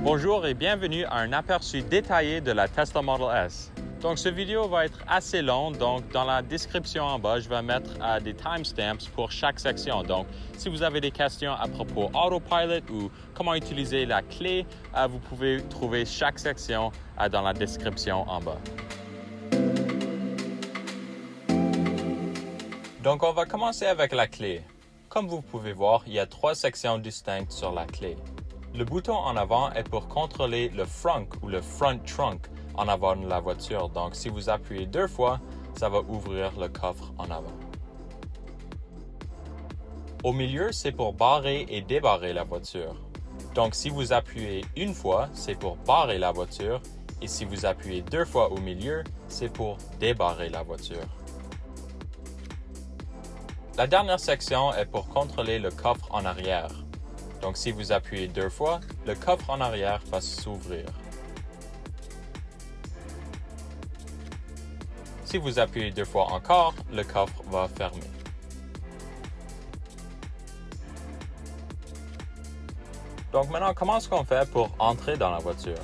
Bonjour et bienvenue à un aperçu détaillé de la Tesla Model S. Donc, cette vidéo va être assez longue, donc dans la description en bas, je vais mettre des timestamps pour chaque section. Donc, si vous avez des questions à propos Autopilot ou comment utiliser la clé, vous pouvez trouver chaque section dans la description en bas. Donc, on va commencer avec la clé. Comme vous pouvez voir, il y a 3 sections distinctes sur la clé. Le bouton en avant est pour contrôler le frunk ou le front trunk en avant de la voiture. Donc, si vous appuyez 2 fois, ça va ouvrir le coffre en avant. Au milieu, c'est pour barrer et débarrer la voiture. Donc, si vous appuyez 1 fois, c'est pour barrer la voiture. Et si vous appuyez 2 fois au milieu, c'est pour débarrer la voiture. La dernière section est pour contrôler le coffre en arrière. Donc, si vous appuyez 2 fois, le coffre en arrière va s'ouvrir. Si vous appuyez 2 fois encore, le coffre va fermer. Donc maintenant, comment est-ce qu'on fait pour entrer dans la voiture?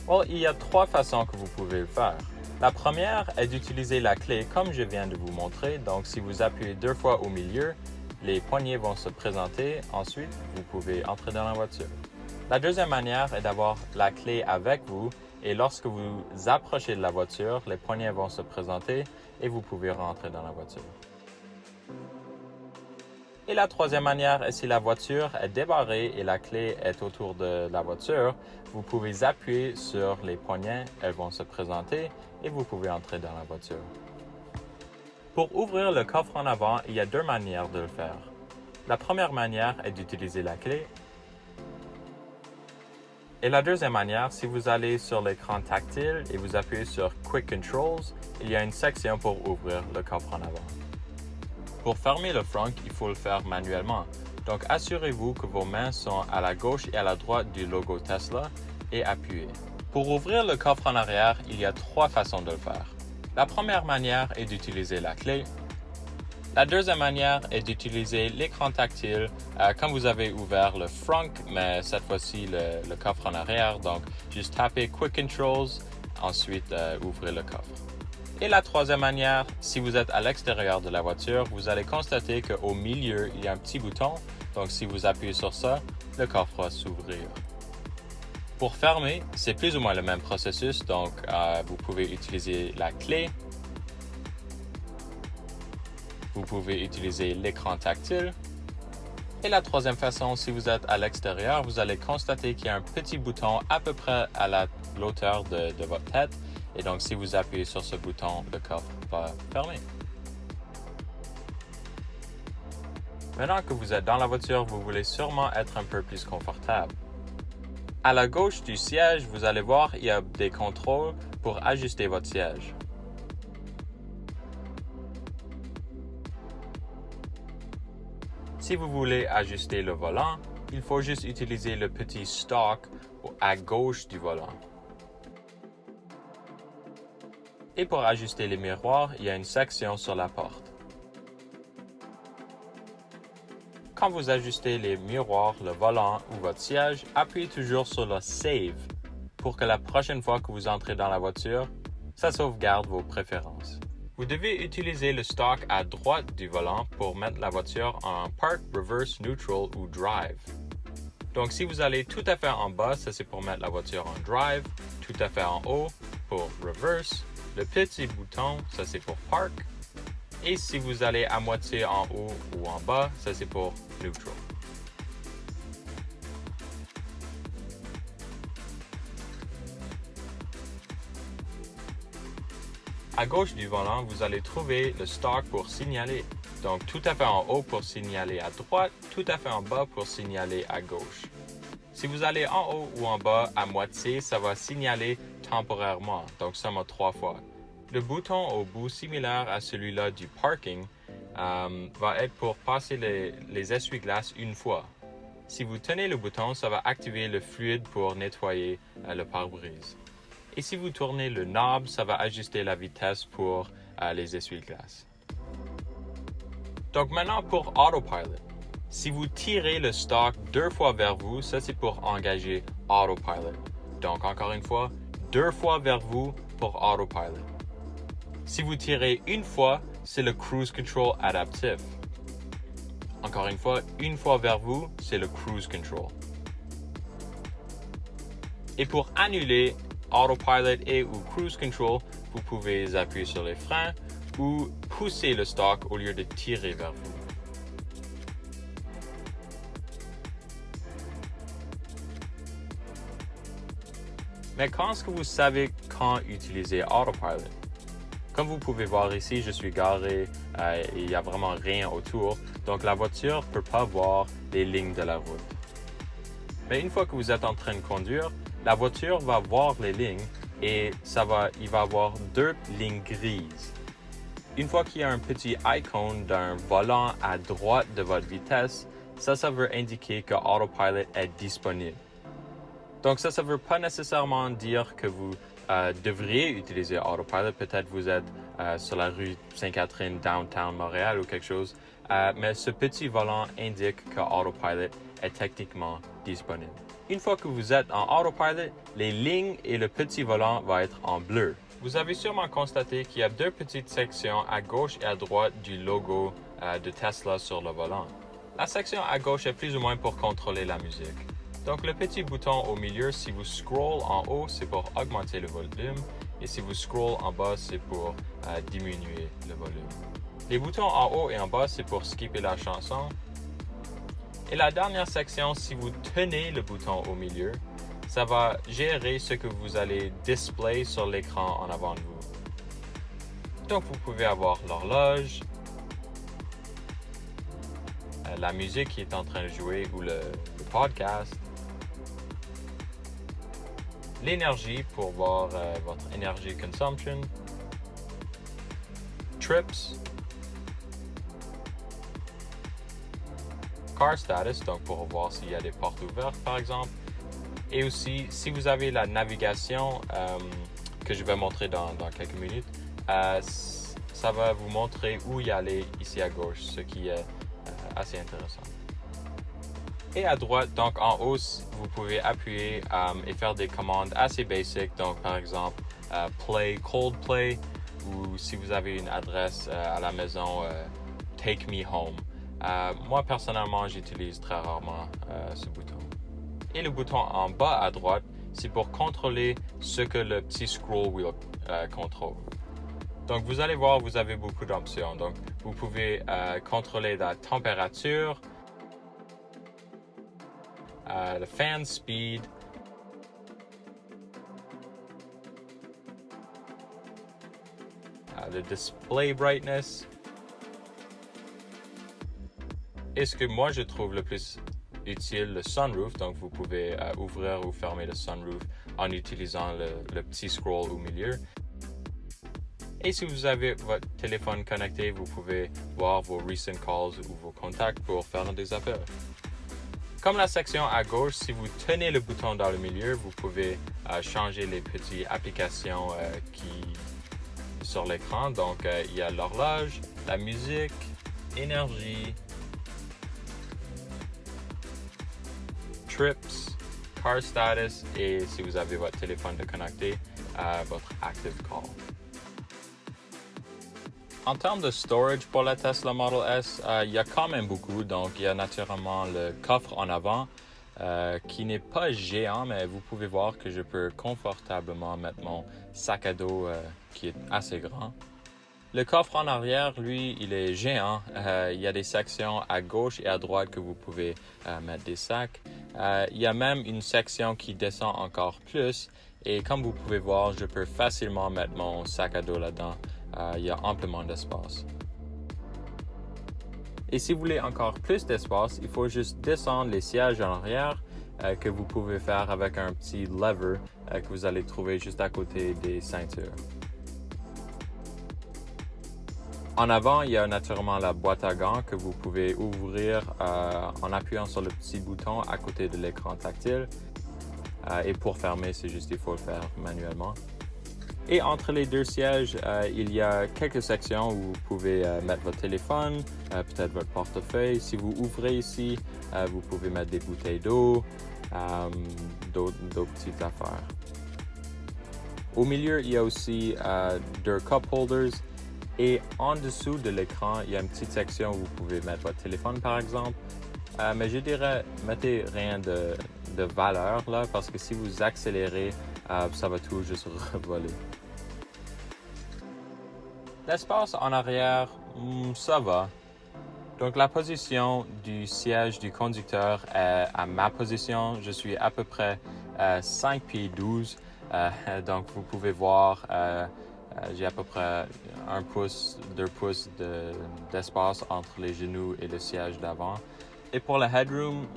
Well, il y a 3 façons que vous pouvez le faire. La première est d'utiliser la clé comme je viens de vous montrer. Donc, si vous appuyez 2 fois au milieu, les poignées vont se présenter. Ensuite, vous pouvez entrer dans la voiture. La deuxième manière est d'avoir la clé avec vous et lorsque vous approchez de la voiture, les poignées vont se présenter et vous pouvez rentrer dans la voiture. Et la troisième manière est si la voiture est débarrée et la clé est autour de la voiture, vous pouvez appuyer sur les poignées, elles vont se présenter et vous pouvez entrer dans la voiture. Pour ouvrir le coffre en avant, il y a 2 manières de le faire. La première manière est d'utiliser la clé. Et la deuxième manière, si vous allez sur l'écran tactile et vous appuyez sur Quick Controls, il y a une section pour ouvrir le coffre en avant. Pour fermer le frunk, il faut le faire manuellement. Donc, assurez-vous que vos mains sont à la gauche et à la droite du logo Tesla et appuyez. Pour ouvrir le coffre en arrière, il y a 3 façons de le faire. La première manière est d'utiliser la clé. La deuxième manière est d'utiliser l'écran tactile quand vous avez ouvert le frunk, mais cette fois-ci le coffre en arrière. Donc, juste tapez Quick Controls, ensuite ouvrez le coffre. Et la troisième manière, si vous êtes à l'extérieur de la voiture, vous allez constater qu'au milieu, il y a un petit bouton. Donc, si vous appuyez sur ça, le coffre va s'ouvrir. Pour fermer, c'est plus ou moins le même processus. Donc, vous pouvez utiliser la clé. Vous pouvez utiliser l'écran tactile. Et la troisième façon, si vous êtes à l'extérieur, vous allez constater qu'il y a un petit bouton à peu près à l'auteur de votre tête. Et donc, si vous appuyez sur ce bouton, le coffre va fermer. Maintenant que vous êtes dans la voiture, vous voulez sûrement être un peu plus confortable. À la gauche du siège, vous allez voir, il y a des contrôles pour ajuster votre siège. Si vous voulez ajuster le volant, il faut juste utiliser le petit stalk à gauche du volant. Et pour ajuster les miroirs, il y a une section sur la porte. Quand vous ajustez les miroirs, le volant ou votre siège, appuyez toujours sur le Save pour que la prochaine fois que vous entrez dans la voiture, ça sauvegarde vos préférences. Vous devez utiliser le stalk à droite du volant pour mettre la voiture en Park, Reverse, Neutral ou Drive. Donc, si vous allez tout à fait en bas, ça c'est pour mettre la voiture en Drive, tout à fait en haut pour Reverse, le petit bouton, ça c'est pour Park, et si vous allez à moitié en haut ou en bas, ça c'est pour Neutral. À gauche du volant, vous allez trouver le stalk pour signaler. Donc, tout à fait en haut pour signaler à droite, tout à fait en bas pour signaler à gauche. Si vous allez en haut ou en bas à moitié, ça va signaler temporairement, donc seulement 3 fois. Le bouton au bout similaire à celui-là du parking va être pour passer les essuie-glaces 1 fois. Si vous tenez le bouton, ça va activer le fluide pour nettoyer le pare-brise. Et si vous tournez le knob, ça va ajuster la vitesse pour les essuie-glaces. Donc maintenant pour Autopilot. Si vous tirez le stock 2 fois vers vous, ça c'est pour engager Autopilot. Donc encore une fois, 2 fois vers vous pour Autopilot. Si vous tirez une fois, c'est le Cruise Control adaptif. Encore une fois vers vous, c'est le Cruise Control. Et pour annuler Autopilot et ou Cruise Control, vous pouvez appuyer sur les freins ou pousser le stock au lieu de tirer vers vous. Mais quand est-ce que vous savez quand utiliser Autopilot? Comme vous pouvez voir ici, je suis garé et il n'y a vraiment rien autour, donc la voiture ne peut pas voir les lignes de la route. Mais une fois que vous êtes en train de conduire, la voiture va voir les lignes et il va avoir 2 lignes grises. Une fois qu'il y a un petit icône d'un volant à droite de votre vitesse, ça veut indiquer que Autopilot est disponible. Donc ça ne veut pas nécessairement dire que vous devriez utiliser Autopilot. Peut-être vous êtes sur la rue Sainte-Catherine, downtown Montréal ou quelque chose. Mais ce petit volant indique que Autopilot est techniquement disponible. Une fois que vous êtes en Autopilot, les lignes et le petit volant vont être en bleu. Vous avez sûrement constaté qu'il y a 2 petites sections à gauche et à droite du logo de Tesla sur le volant. La section à gauche est plus ou moins pour contrôler la musique. Donc le petit bouton au milieu, si vous scroll en haut, c'est pour augmenter le volume et si vous scroll en bas, c'est pour diminuer le volume. Les boutons en haut et en bas, c'est pour skipper la chanson. Et la dernière section, si vous tenez le bouton au milieu, ça va gérer ce que vous allez display sur l'écran en avant de vous. Donc vous pouvez avoir l'horloge, la musique qui est en train de jouer ou le podcast, l'énergie pour voir votre energy consumption, trips, car status, donc pour voir s'il y a des portes ouvertes par exemple, et aussi si vous avez la navigation que je vais montrer dans quelques minutes, ça va vous montrer où y aller ici à gauche, ce qui est assez intéressant. Et à droite, donc en haut, vous pouvez appuyer et faire des commandes assez basiques. Donc par exemple, play Coldplay ou si vous avez une adresse à la maison, take me home. Moi personnellement, j'utilise très rarement ce bouton. Et le bouton en bas à droite, c'est pour contrôler ce que le petit scroll wheel contrôle. Donc vous allez voir, vous avez beaucoup d'options. Donc vous pouvez contrôler la température, le fan speed, le display brightness. Et ce que moi je trouve le plus utile, le sunroof. Donc vous pouvez ouvrir ou fermer le sunroof en utilisant le petit scroll au milieu. Et si vous avez votre téléphone connecté, vous pouvez voir vos recent calls ou vos contacts pour faire des appels. Comme la section à gauche, si vous tenez le bouton dans le milieu, vous pouvez changer les petites applications sur l'écran. Donc, il y a l'horloge, la musique, énergie, trips, car status et si vous avez votre téléphone de connecté, votre active call. En termes de storage pour la Tesla Model S, il y a quand même beaucoup. Donc, il y a naturellement le coffre en avant qui n'est pas géant, mais vous pouvez voir que je peux confortablement mettre mon sac à dos qui est assez grand. Le coffre en arrière, lui, il est géant. Il y a des sections à gauche et à droite que vous pouvez mettre des sacs. Il y a même une section qui descend encore plus. Et comme vous pouvez voir, je peux facilement mettre mon sac à dos là-dedans. Il y a amplement d'espace. Et si vous voulez encore plus d'espace, il faut juste descendre les sièges en arrière que vous pouvez faire avec un petit lever que vous allez trouver juste à côté des ceintures. En avant, il y a naturellement la boîte à gants que vous pouvez ouvrir en appuyant sur le petit bouton à côté de l'écran tactile. Et pour fermer, c'est juste il faut le faire manuellement. Et entre les deux sièges, il y a quelques sections où vous pouvez mettre votre téléphone, peut-être votre portefeuille. Si vous ouvrez ici, vous pouvez mettre des bouteilles d'eau, d'autres petites affaires. Au milieu, il y a aussi deux cup holders. Et en dessous de l'écran, il y a une petite section où vous pouvez mettre votre téléphone, par exemple. Mais je dirais, mettez rien de valeur là, parce que si vous accélérez, ça va tout juste voler. L'espace en arrière, ça va. Donc la position du siège du conducteur est à ma position. Je suis à peu près 5 pieds 12. Donc vous pouvez voir, j'ai à peu près 1 pouce, 2 pouces d'espace entre les genoux et le siège d'avant. Et pour le headroom,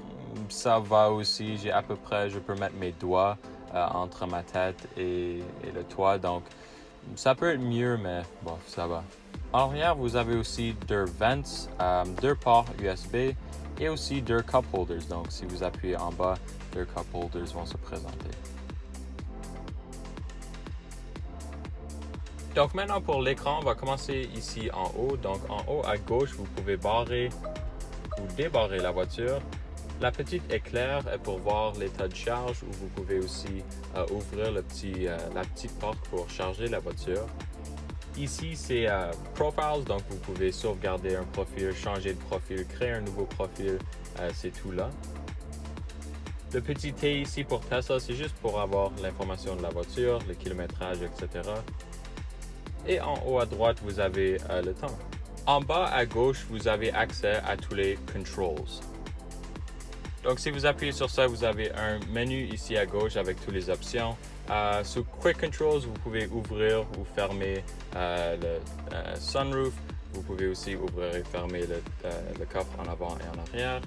ça va aussi. J'ai à peu près, je peux mettre mes doigts entre ma tête et le toit. Donc ça peut être mieux, mais bon, ça va. En arrière, vous avez aussi deux vents, 2 ports USB et aussi 2 cup holders. Donc si vous appuyez en bas, 2 cup holders vont se présenter. Donc maintenant pour l'écran, on va commencer ici en haut. Donc en haut à gauche, vous pouvez barrer ou débarrer la voiture. La petite éclair est pour voir l'état de charge où vous pouvez aussi ouvrir la petite porte pour charger la voiture. Ici c'est Profiles, donc vous pouvez sauvegarder un profil, changer de profil, créer un nouveau profil, c'est tout là. Le petit T ici pour Tesla, c'est juste pour avoir l'information de la voiture, le kilométrage, etc. Et en haut à droite, vous avez le temps. En bas à gauche, vous avez accès à tous les controls. Donc si vous appuyez sur ça, vous avez un menu ici à gauche avec toutes les options. Sous Quick Controls, vous pouvez ouvrir ou fermer le sunroof. Vous pouvez aussi ouvrir et fermer le coffre en avant et en arrière.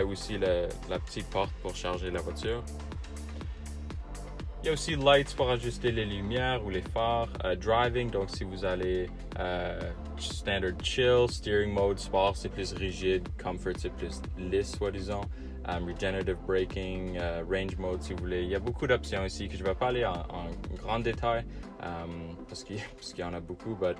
Aussi la petite porte pour charger la voiture. Il y a aussi Lights pour ajuster les lumières ou les phares. Driving, donc si vous allez Standard Chill, Steering Mode, Sport c'est plus rigide, Comfort c'est plus lisse soi-disant. Regenerative Braking, Range Mode si vous voulez. Il y a beaucoup d'options ici que je ne vais pas aller en grand détail parce qu'il y en a beaucoup. Mais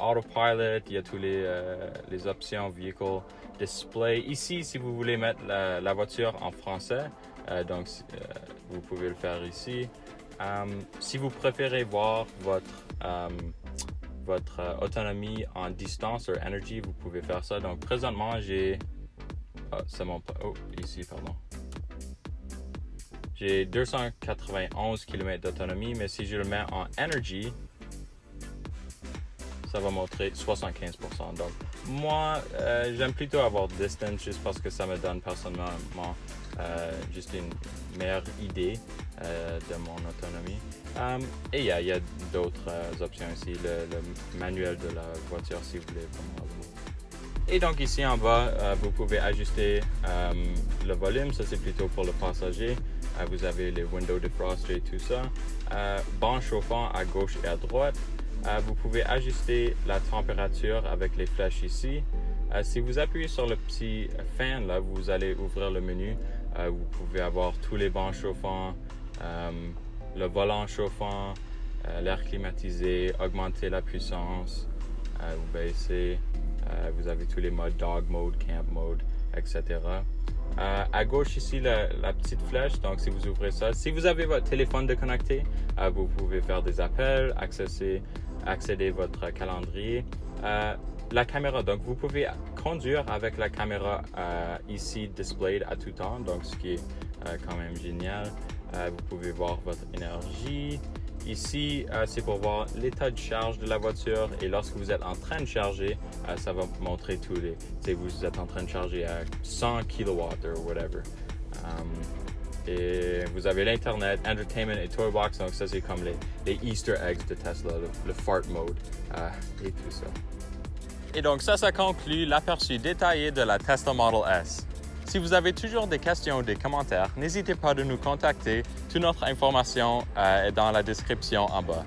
Autopilot, il y a toutes les options Vehicle Display. Ici, si vous voulez mettre la voiture en français, donc vous pouvez le faire ici. Si vous préférez voir votre autonomie en distance ou energy, vous pouvez faire ça. Donc présentement, j'ai j'ai 291 km d'autonomie, mais si je le mets en energy, ça va montrer 75%. Donc moi, j'aime plutôt avoir distance juste parce que ça me donne personnellement juste une meilleure idée de mon autonomie. Et il y a d'autres options ici, le manuel de la voiture si vous voulez vraiment avoir. Et donc ici en bas, vous pouvez ajuster le volume, ça c'est plutôt pour le passager. Vous avez les windows defrost et tout ça. Banc chauffant à gauche et à droite. Vous pouvez ajuster la température avec les flèches ici. Si vous appuyez sur le petit fan là, vous allez ouvrir le menu. Vous pouvez avoir tous les bancs chauffants, le volant chauffant, l'air climatisé, augmenter la puissance, ou baisser. Vous avez tous les modes dog mode, camp mode, etc. À gauche ici, la petite flèche, donc si vous ouvrez ça, si vous avez votre téléphone déconnecté, vous pouvez faire des appels, accéder à votre calendrier. La caméra, donc vous pouvez conduire avec la caméra ici displayed à tout temps, donc ce qui est quand même génial. Vous pouvez voir votre énergie. Ici, c'est pour voir l'état de charge de la voiture et lorsque vous êtes en train de charger, ça va montrer tous les... Si vous êtes en train de charger à 100 kW ou whatever. Et vous avez l'Internet, Entertainment et Toybox, donc ça c'est comme les Easter eggs de Tesla, le fart mode et tout ça. Et donc ça conclut l'aperçu détaillé de la Tesla Model S. Si vous avez toujours des questions ou des commentaires, n'hésitez pas de nous contacter. Toute notre information est dans la description en bas.